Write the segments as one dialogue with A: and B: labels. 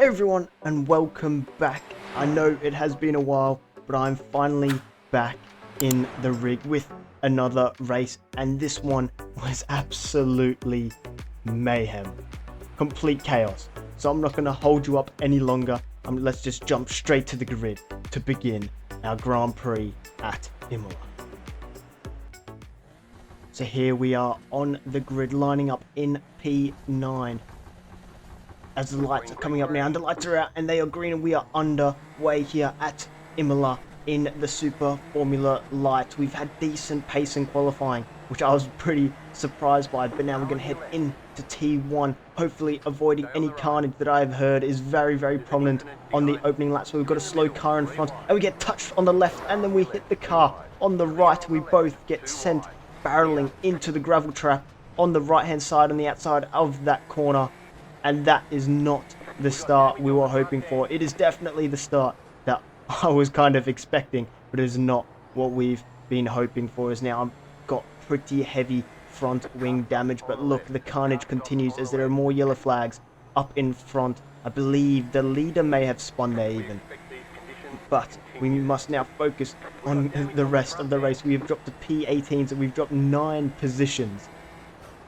A: Hey everyone, and welcome back. I know it has been a while, but I'm finally back in the rig with another race, and this one was absolutely mayhem. Complete chaos. So I'm not going to hold you up any longer. Let's just jump straight to the grid to begin our Grand Prix at Imola. So here we are on the grid, lining up in P9. As the lights are coming up now, and the lights are out, and they are green, and we are underway here at Imola in the Super Formula Light. We've had decent pace in qualifying, which I was pretty surprised by, but now we're going to head into T1, hopefully avoiding any carnage that I've heard is very, very prominent on the opening lap. So we've got a slow car in front, and we get touched on the left, and then we hit the car on the right. We both get sent barreling into the gravel trap on the right-hand side, on the outside of that corner. And that is not the start we were hoping for. It is definitely the start that I was kind of expecting, but it is not what we've been hoping for. As now I've got pretty heavy front wing damage, but look, the carnage continues as there are more yellow flags up in front. I believe the leader may have spun there even. But we must now focus on the rest of the race. We have dropped to P18, so we've dropped 9 positions.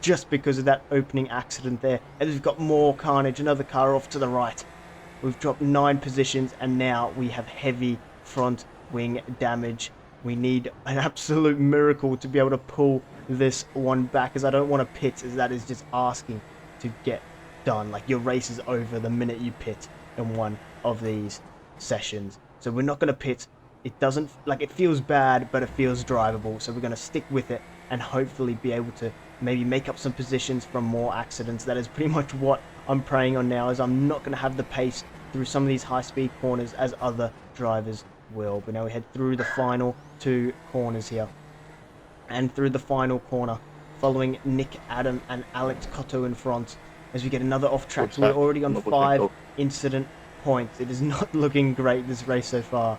A: Just because of that opening accident there. And we've got more carnage, another car off to the right. We've dropped 9 positions, and now we have heavy front wing damage. We need an absolute miracle to be able to pull this one back, as I don't want to pit, as that is just asking to get done. Like, your race is over the minute you pit in one of these sessions. So we're not going to pit. It doesn't, like, it feels bad, but it feels drivable. So we're going to stick with it and hopefully be able to maybe make up some positions from more accidents. That is pretty much what I'm praying on now, as I'm not going to have the pace through some of these high-speed corners as other drivers will. But now we head through the final 2 corners here. And through the final corner, following Nick Adam and Alex Cotto in front, as we get another off-track. So we're already on 5 incident points. It is not looking great, this race so far.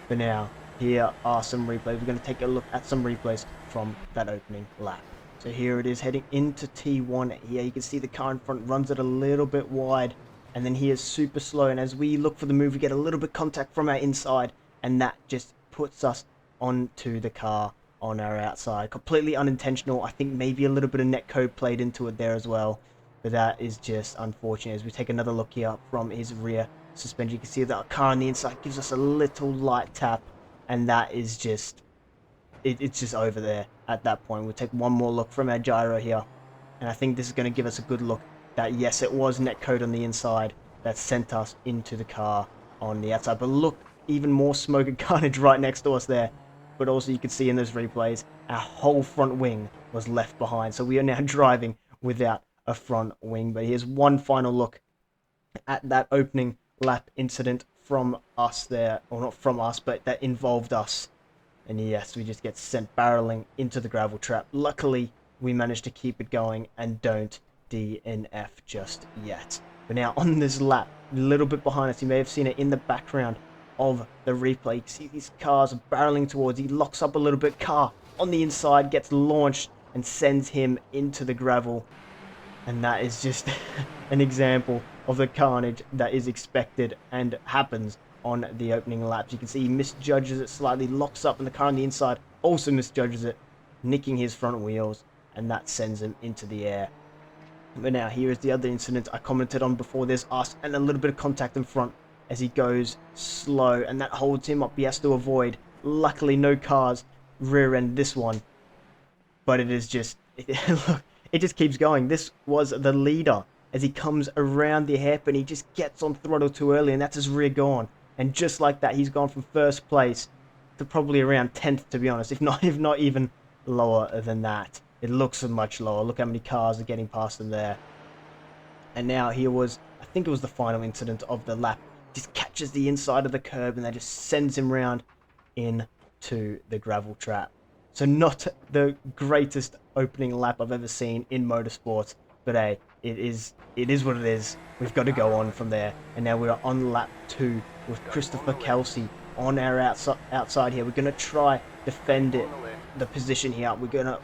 A: But now, here are some replays. We're going to take a look at some replays from that opening lap. So here it is, heading into T1 here. You can see the car in front runs it a little bit wide, and then he is super slow. And as we look for the move, we get a little bit of contact from our inside, and that just puts us onto the car on our outside. Completely unintentional. I think maybe a little bit of netcode played into it there as well, but that is just unfortunate. As we take another look here from his rear suspension, you can see that car on the inside gives us a little light tap, and that is just... It's just over there at that point. We'll take one more look from our gyro here. And I think this is going to give us a good look that, yes, it was netcode on the inside that sent us into the car on the outside. But look, even more smoke and carnage right next to us there. But also you can see in those replays, our whole front wing was left behind. So we are now driving without a front wing. But here's one final look at that opening lap incident from us there. Or not from us, but that involved us. And yes, we just get sent barreling into the gravel trap. Luckily, we managed to keep it going and don't DNF just yet. But now on this lap, a little bit behind us, you may have seen it in the background of the replay. You can see these cars barreling towards. He locks up a little bit. Car on the inside gets launched and sends him into the gravel. And that is just an example of the carnage that is expected and happens on the opening laps. You can see he misjudges it slightly, locks up, and the car on the inside also misjudges it, nicking his front wheels, and that sends him into the air. But now here is the other incident I commented on before. There's us and a little bit of contact in front as he goes slow, and that holds him up. He has to avoid. Luckily, no cars rear end this one, but it is just look, it just keeps going. This was the leader as he comes around the hairpin. He just gets on throttle too early, and that's his rear gone. And just like that, he's gone from first place to probably around 10th, to be honest, if not even lower than that. It looks much lower. Look how many cars are getting past him there. And now here was, I think it was the final incident of the lap. Just catches the inside of the curb, and that just sends him round into the gravel trap. So not the greatest opening lap I've ever seen in motorsports, but hey, it is what it is. We've got to go on from there. And now we're on lap 2 with Christopher Kelsey on our outside here. We're going to try defend the position here.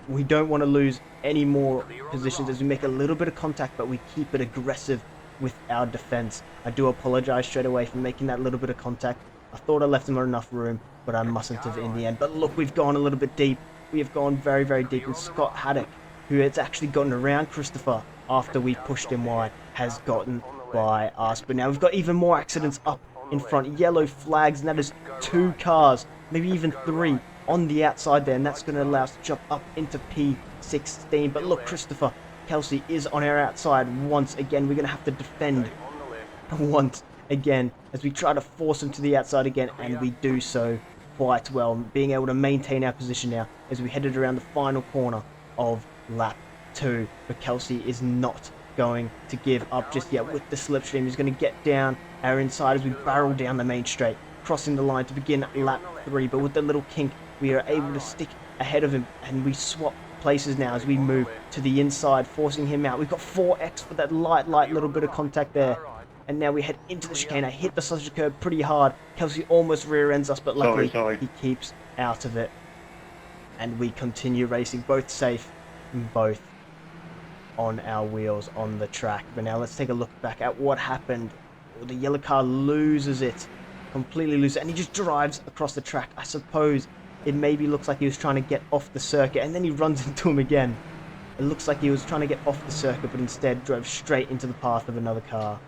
A: We don't want to lose any more positions as we make a little bit of contact, but we keep it aggressive with our defense. I do apologize straight away for making that little bit of contact. I thought I left him enough room, but I mustn't have in the end. But look, we've gone a little bit deep. We have gone very, very deep. And Scott Haddock, who has actually gotten around Christopher after we pushed him wide, has gotten by us. But now we've got even more accidents up in front. Yellow flags, and that is 2 cars, maybe even 3 on the outside there. And that's going to allow us to jump up into P16. But look, Christopher Kelsey is on our outside once again. We're going to have to defend once again as we try to force him to the outside again, and we do so quite well, being able to maintain our position now as we headed around the final corner of lap 2. But Kelsey is not going to give up just yet with the slipstream. He's going to get down our inside as we barrel down the main straight, crossing the line to begin lap 3. But with the little kink, we are able to stick ahead of him, and we swap places now as we move to the inside, forcing him out. We've got 4x for that light little bit of contact there. And now we head into the chicane. I hit the sausage curb pretty hard. Kelsey almost rear ends us, but luckily he keeps out of it. And we continue racing, both safe and both on our wheels on the track. But now let's take a look back at what happened. The yellow car loses it, completely loses it, and he just drives across the track. I suppose it maybe looks like he was trying to get off the circuit, and then he runs into him again. It looks like he was trying to get off the circuit, but instead drove straight into the path of another car.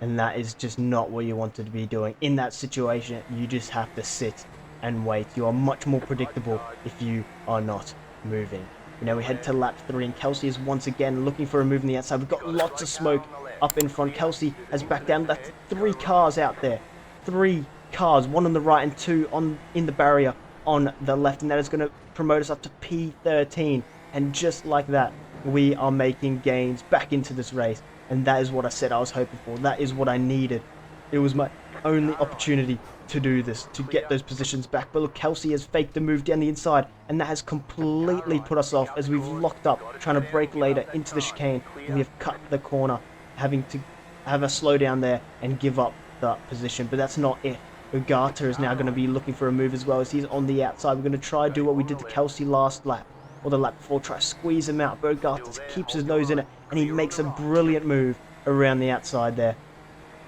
A: And that is just not what you wanted to be doing. In that situation, you just have to sit and wait. You are much more predictable if you are not moving. Now we head to lap 3, and Kelsey is once again looking for a move on the outside. We've got lots of smoke up in front. Kelsey has backed down. That's 3 cars out there. 3 cars, 1 on the right and 2 in the barrier on the left. And that is going to promote us up to P13. And just like that, we are making gains back into this race. And that is what I said I was hoping for. That is what I needed. It was my only opportunity to do this, to get those positions back. But look, Kelsey has faked the move down the inside, and that has completely put us off as we've locked up, trying to brake later into the chicane. And we have cut the corner, having to have a slow down there and give up that position. But that's not it. Ugata is now going to be looking for a move as well, as he's on the outside. We're going to try to do what we did to Kelsey last lap, or the lap before, try to squeeze him out. But Ugata keeps his nose in it, and he makes a brilliant move around the outside there.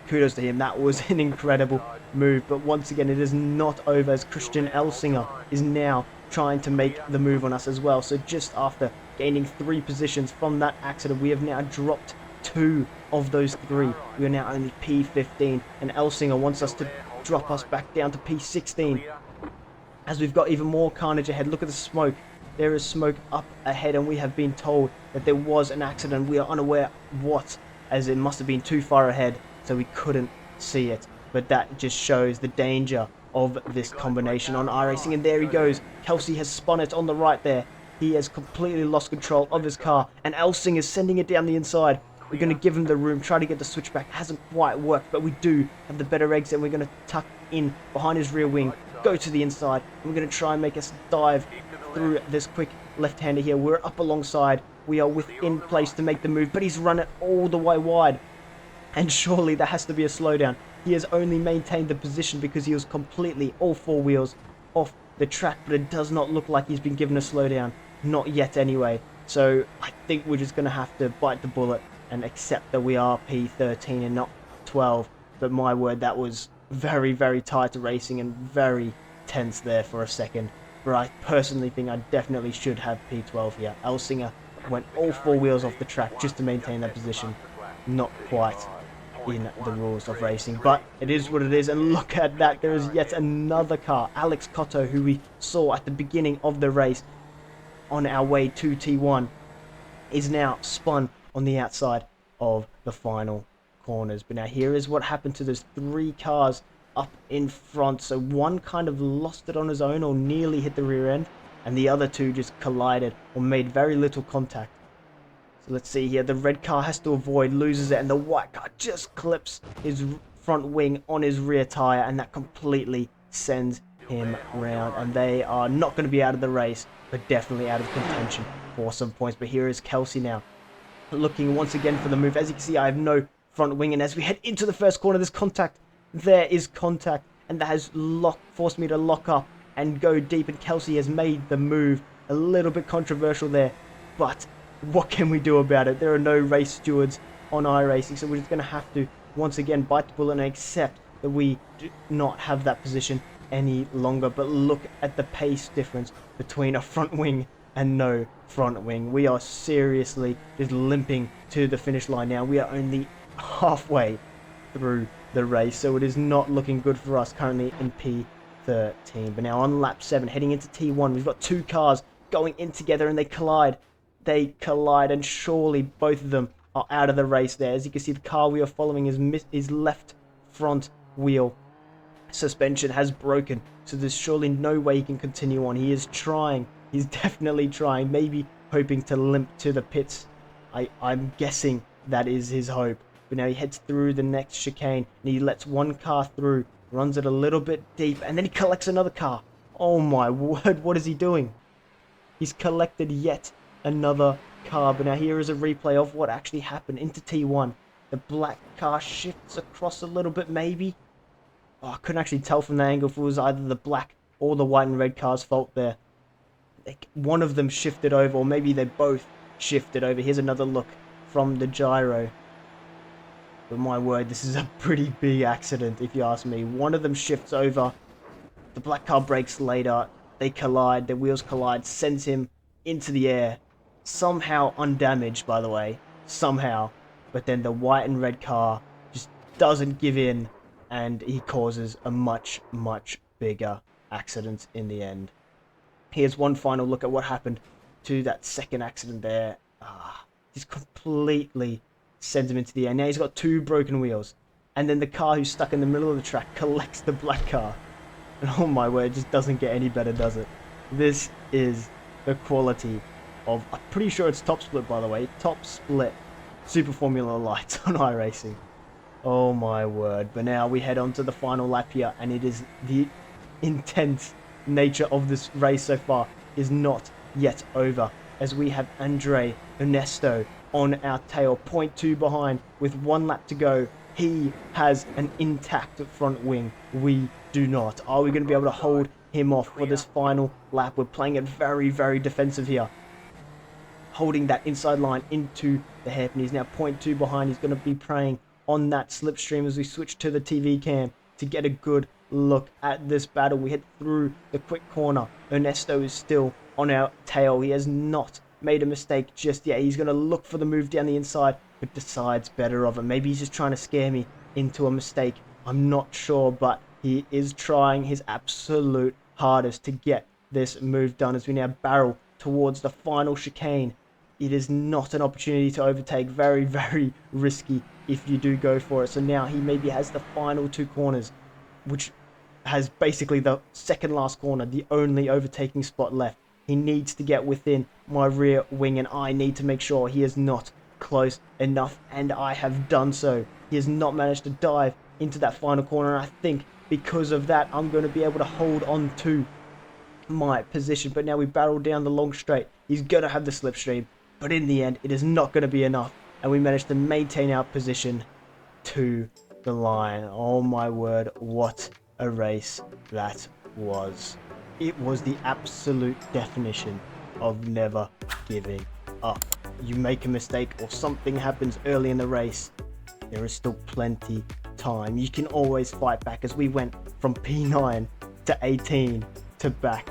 A: Kudos to him. That was an incredible move. But once again, it is not over, as Christian Elsinger is now trying to make the move on us as well. So just after gaining 3 positions from that accident, we have now dropped 2 of those 3. We are now only P15, and Elsinger wants us to drop us back down to P16, as we've got even more carnage ahead. Look at the smoke. There is smoke up ahead, and we have been told that there was an accident. We are unaware what, as it must have been too far ahead, so we couldn't see it. But that just shows the danger of this combination on iRacing. And there he goes. Kelsey has spun it on the right there. He has completely lost control of his car, and Elsing is sending it down the inside. We're going to give him the room, try to get the switchback. Hasn't quite worked, but we do have the better exit, and we're going to tuck in behind his rear wing, go to the inside, and we're going to try and make us dive through this quick left-hander here. We're up alongside. We are within place to make the move, but he's run it all the way wide. And surely there has to be a slowdown. He has only maintained the position because he was completely, all 4 wheels, off the track, but it does not look like he's been given a slowdown. Not yet anyway. So I think we're just going to have to bite the bullet and accept that we are P13 and not 12. But my word, that was very, very tight racing and very tense there for a second. But I personally think I definitely should have P12 here. Elsinger went all 4 wheels off the track just to maintain that position. Not quite in the rules of racing, but it is what it is. And look at that, there is yet another car. Alex Cotto, who we saw at the beginning of the race on our way to T1, is now spun on the outside of the final corners. But now here is what happened to those 3 cars up in front. So one kind of lost it on his own or nearly hit the rear end, and the other 2 just collided or made very little contact. So let's see here, the red car has to avoid, loses it, and the white car just clips his front wing on his rear tire, and that completely sends him round. And they are not going to be out of the race, but definitely out of contention for some points. But here is Kelsey now, looking once again for the move. As you can see, I have no front wing, and as we head into the first corner, there's contact. There is contact, and that has forced me to lock up and go deep, and Kelsey has made the move. A little bit controversial there, but what can we do about it? There are no race stewards on iRacing, so we're just going to have to once again bite the bullet and accept that we do not have that position any longer. But look at the pace difference between a front wing and no front wing. We are seriously just limping to the finish line now. We are only halfway through the race, so it is not looking good for us currently in P13. But now on lap 7, heading into T1, we've got two cars going in together and they collide. They collide, and surely both of them are out of the race there. As you can see, the car we are following his left front wheel suspension has broken, so there's surely no way he can continue on. He is trying. He's definitely trying, maybe hoping to limp to the pits. I'm guessing that is his hope. But now he heads through the next chicane, and he lets one car through, runs it a little bit deep, and then he collects another car. Oh my word, what is he doing? He's collected yet another car. But now here is a replay of what actually happened into T1. The black car shifts across a little bit, maybe. Oh, I couldn't actually tell from the angle if it was either the black or the white and red car's fault there. One of them shifted over, or maybe they both shifted over. Here's another look from the gyro. But my word, this is a pretty big accident if you ask me. One of them shifts over. The black car brakes later. They collide. Their wheels collide. Sends him into the air. Somehow undamaged, by the way. Somehow. But then the white and red car just doesn't give in, and he causes a much, much bigger accident in the end. Here's one final look at what happened to that second accident there. Just completely sends him into the air. Now he's got two broken wheels. And then the car who's stuck in the middle of the track collects the black car. And oh my word, it just doesn't get any better, does it? This is the quality of, I'm pretty sure it's top split, by the way. Top split Super Formula Light on iRacing. Oh my word. But now we head on to the final lap here, and it is the intense nature of this race so far is not yet over, as we have Andre Ernesto on our tail, 0.2 behind with 1 lap to go. He has an intact front wing. We do not. Are we going to be able to hold him off for this final lap? We're playing it very, very defensive here, holding that inside line into the hairpin. He's now 0.2 behind. He's going to be preying on that slipstream as we switch to the TV cam to get a good look at this battle. We head through the quick corner. Ernesto is still on our tail. He has not made a mistake just yet. He's going to look for the move down the inside, but decides better of it. Maybe he's just trying to scare me into a mistake. I'm not sure, but he is trying his absolute hardest to get this move done as we now barrel towards the final chicane. It is not an opportunity to overtake. Very, very risky if you do go for it. So now he maybe has the final 2 corners, which has basically the second last corner, the only overtaking spot left. He needs to get within my rear wing, and I need to make sure he is not close enough, and I have done so. He has not managed to dive into that final corner, and I think because of that, I'm going to be able to hold on to my position. But now we barrel down the long straight. He's going to have the slipstream, but in the end, it is not going to be enough, and we managed to maintain our position to the line. Oh my word, what a race that was. It was the absolute definition of never giving up. You make a mistake or something happens early in the race, there is still plenty time. You can always fight back, as we went from P9 to 18 to back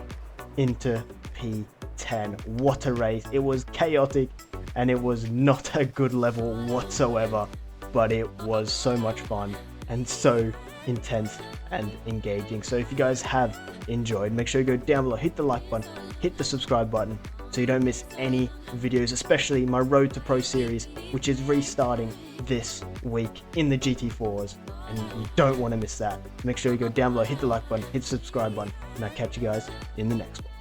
A: into P10. What a race. It was chaotic and it was not a good level whatsoever, but it was so much fun and so intense and engaging. So if you guys have enjoyed, make sure you go down below, hit the like button, hit the subscribe button so you don't miss any videos, especially my Road to Pro series, which is restarting this week in the GT4s, and you don't want to miss that. Make sure you go down below, hit the like button, hit the subscribe button, and I'll catch you guys in the next one.